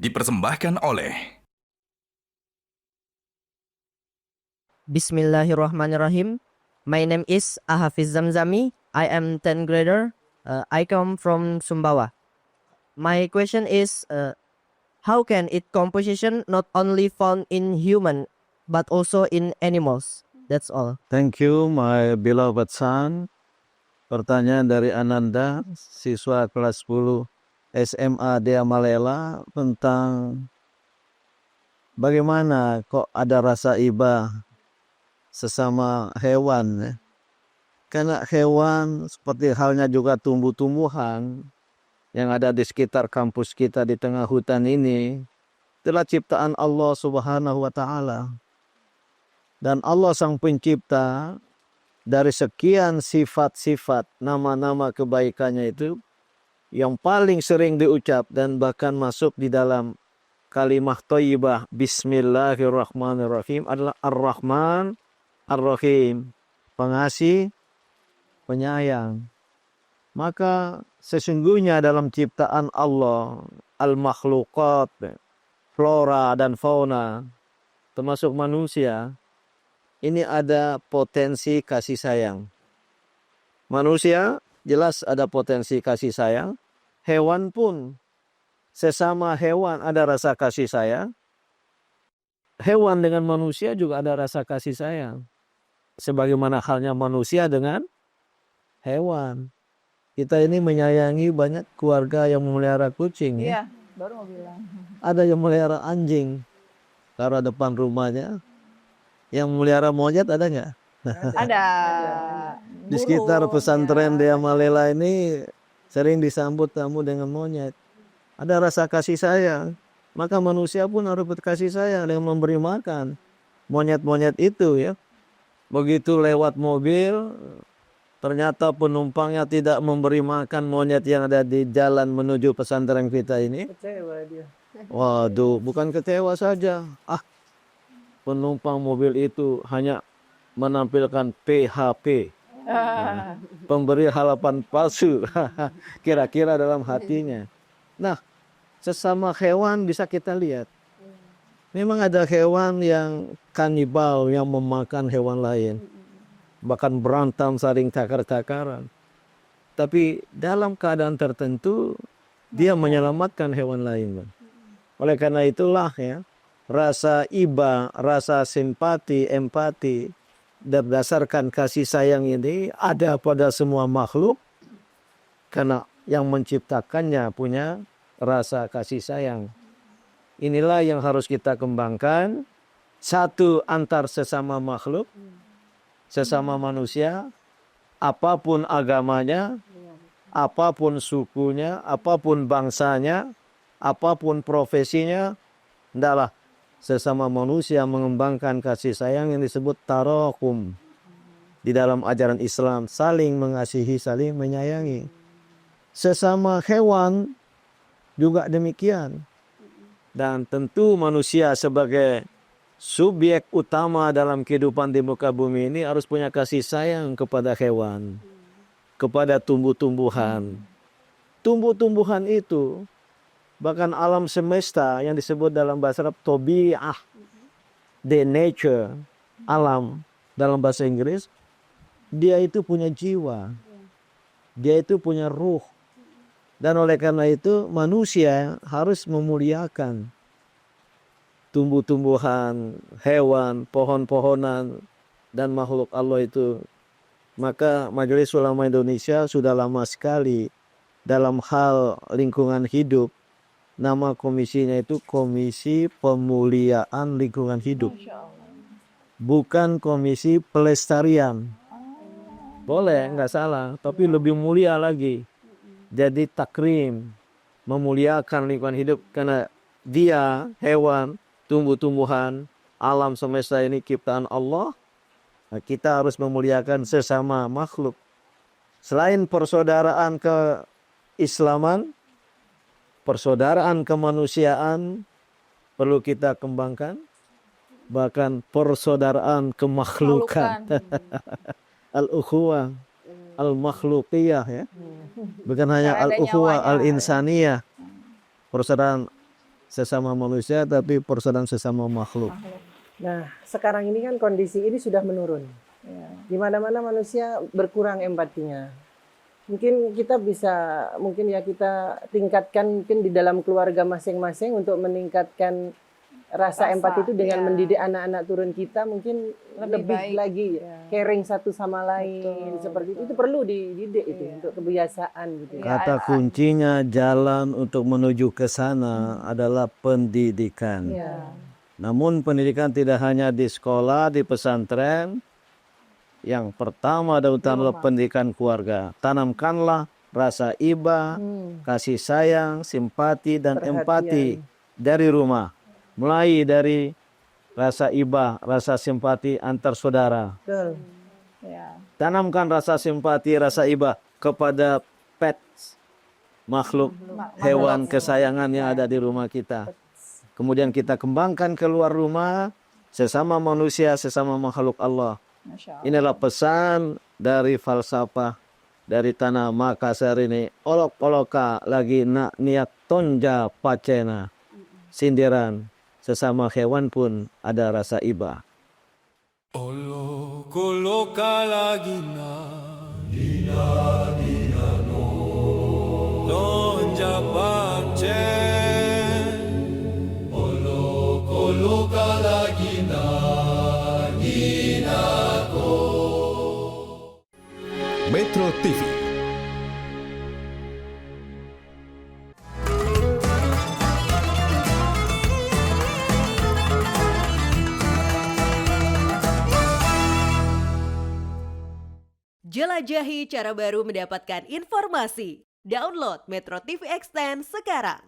dipersembahkan oleh Bismillahirrahmanirrahim. My name is Ahafiz Zamzami. I am 10th grader. I come from Sumbawa. My question is, how can its composition not only found in human but also in animals? That's all. Thank you, my beloved son. Pertanyaan dari Ananda, siswa kelas 10 SMA Dea Malela, tentang bagaimana kok ada rasa iba sesama hewan. Ya. Karena hewan seperti halnya juga tumbuh-tumbuhan yang ada di sekitar kampus kita di tengah hutan ini adalah ciptaan Allah Subhanahu wa Ta'ala. Dan Allah Sang Pencipta, dari sekian sifat-sifat nama-nama kebaikannya itu, yang paling sering diucap dan bahkan masuk di dalam kalimah thayyibah Bismillahirrahmanirrahim adalah Ar-Rahman Ar-Rahim, pengasih, penyayang. Maka sesungguhnya dalam ciptaan Allah, al-makhluqat, flora dan fauna, termasuk manusia, ini ada potensi kasih sayang. Manusia jelas ada potensi kasih sayang. Hewan pun, sesama hewan ada rasa kasih sayang. Hewan dengan manusia juga ada rasa kasih sayang. Sebagaimana halnya manusia dengan hewan. Kita ini menyayangi banyak keluarga yang memelihara kucing. Iya, baru mau bilang. Ada yang memelihara anjing. Taruh depan rumahnya. Yang memelihara monyet ada nggak? Ada. Di sekitar pesantren Dea Malela ini sering disambut tamu dengan monyet. Ada rasa kasih sayang. Maka manusia pun harus berkasih sayang dengan memberi makan monyet-monyet itu ya. Begitu lewat mobil, ternyata penumpangnya tidak memberi makan monyet yang ada di jalan menuju pesantren kita ini. Kecewa dia. Waduh, bukan kecewa saja. Penumpang mobil itu hanya menampilkan PHP. Pemberi harapan palsu. Kira-kira dalam hatinya. Nah, sesama hewan bisa kita lihat. Memang ada hewan yang kanibal, yang memakan hewan lain. Bahkan berantem saling cakar-cakaran. Tapi dalam keadaan tertentu, dia menyelamatkan hewan lain. Oleh karena itulah ya, rasa iba, rasa simpati, empati, berdasarkan kasih sayang ini ada pada semua makhluk. Karena yang menciptakannya punya rasa kasih sayang. Inilah yang harus kita kembangkan. Satu, antar sesama makhluk, sesama manusia, apapun agamanya, apapun sukunya, apapun bangsanya, apapun profesinya, hendaklah sesama manusia mengembangkan kasih sayang yang disebut tarohum. Di dalam ajaran Islam, saling mengasihi, saling menyayangi. Sesama hewan juga demikian. Dan tentu manusia sebagai subjek utama dalam kehidupan di muka bumi ini harus punya kasih sayang kepada hewan, kepada tumbuh-tumbuhan. Tumbuh-tumbuhan itu, bahkan alam semesta yang disebut dalam bahasa Arab tobi'ah, the nature, alam dalam bahasa Inggris, dia itu punya jiwa, dia itu punya ruh. Dan oleh karena itu manusia harus memuliakan tumbuh-tumbuhan, hewan, pohon-pohonan, dan makhluk Allah itu. Maka Majelis Ulama Indonesia sudah lama sekali dalam hal lingkungan hidup. Nama komisinya itu Komisi Pemuliaan Lingkungan Hidup. Bukan Komisi Pelestarian. Boleh, nggak salah. Tapi lebih mulia lagi. Jadi takrim, memuliakan lingkungan hidup. Karena dia, hewan, tumbuh-tumbuhan, alam semesta ini ciptaan Allah. Nah, kita harus memuliakan sesama makhluk. Selain persaudaraan keislaman, persaudaraan kemanusiaan perlu kita kembangkan. Bahkan persaudaraan kemakhlukan. Al-ukhuwah, al-makhlukiyah ya. Bukan hanya al-ukhuwah, al-insaniyah. Persaudaraan sesama manusia, tapi persaudaraan sesama makhluk. Nah, sekarang ini kan kondisi ini sudah menurun. Ya. Di mana-mana manusia berkurang empatinya. Mungkin kita kita tingkatkan mungkin di dalam keluarga masing-masing untuk meningkatkan rasa empati itu dengan ya. mendidik anak-anak turun kita mungkin Lebih lebih baik. lagi Ya. caring satu sama lain Betul, seperti itu. betul. Itu perlu dididik itu Iya. untuk kebiasaan gitu. Iya. Kata kuncinya jalan untuk menuju ke sana adalah pendidikan. Ya. Namun pendidikan tidak hanya di sekolah, di pesantren. Yang pertama dan utama adalah pendidikan keluarga. Tanamkanlah rasa iba, kasih sayang, simpati, dan Perhatian. empati dari rumah. Mulai dari rasa iba, rasa simpati antar saudara. Betul. Ya. Tanamkan rasa simpati, rasa iba kepada pets, makhluk hewan kesayangan yang ada di rumah kita. Kemudian kita kembangkan keluar rumah, sesama manusia, sesama makhluk Allah. Masya Allah. Inilah pesan dari falsafah dari tanah Makassar ini. Olok-oloka lagi nak niat tonja pacena. Sindiran, sesama hewan pun ada rasa iba. Olok-oloka lagi na dina dina no tonja pacen. Olok-oloka lagi na dina ko. Metro TV. Jelajahi cara baru mendapatkan informasi. Download Metro TV Extend sekarang.